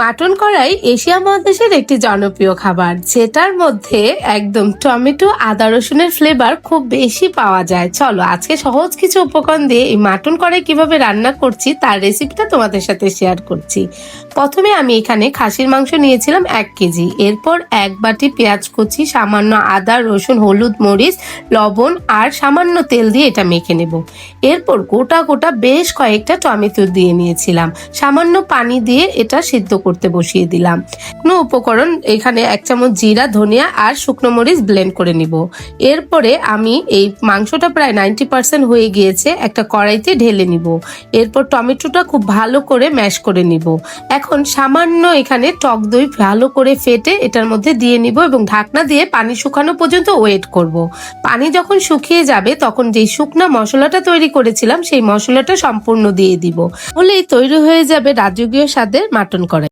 Mutton কড়াই Asia মহাদেশের একটি জনপ্রিয় খাবার, যেটার মধ্যে একদম টমেটো আদা রসুনের ফ্লেভার খুব বেশি পাওয়া যায়। চলো আজকে সহজ কিছু উপকরণ দিয়ে এই মাটন কড়াই কিভাবে রান্না করছি তার রেসিপিটা তোমাদের সাথে শেয়ার করছি। প্রথমে আমি এখানে খাসির মাংস নিয়েছিলাম 1 কেজি। এরপর 1 বাটি পেঁয়াজ কুচি, সামান্য আদা রসুন হলুদ মরিচ লবণ আর সামান্য তেল দিয়ে এটা মেখে নেব। এরপর গোটা গোটা বেশ কয়েকটা টমেটো দিয়ে নিয়েছিলাম, সামান্য পানি দিয়ে এটা সিদ্ধ করতে বসিয়ে দিলাম। শুকনো উপকরণ এখানে 1 চামচ জিরা ধনিয়া আর শুকনো মরিচ ব্লেন্ড করে নিব। এরপরে আমি এই মাংসটা প্রায় 90% হয়ে গিয়েছে, একটা কড়াইতে ঢেলে নিব। এরপর টমেটোটা খুব ভালো করে ম্যাশ করে নিব। এখন সামান্য এখানে টক দই ভালো করে ফেটে এটার মধ্যে দিয়ে নিব এবং ঢাকনা দিয়ে পানি শুকানো পর্যন্ত ওয়েট করব। পানি যখন শুকিয়ে যাবে তখন যেই শুকনা মশলাটা তৈরি করেছিলাম সেই মশলাটা সম্পূর্ণ দিয়ে দিব, বলেই তৈরি হয়ে যাবে রাজকীয় স্বাদের মাটন কড়াই।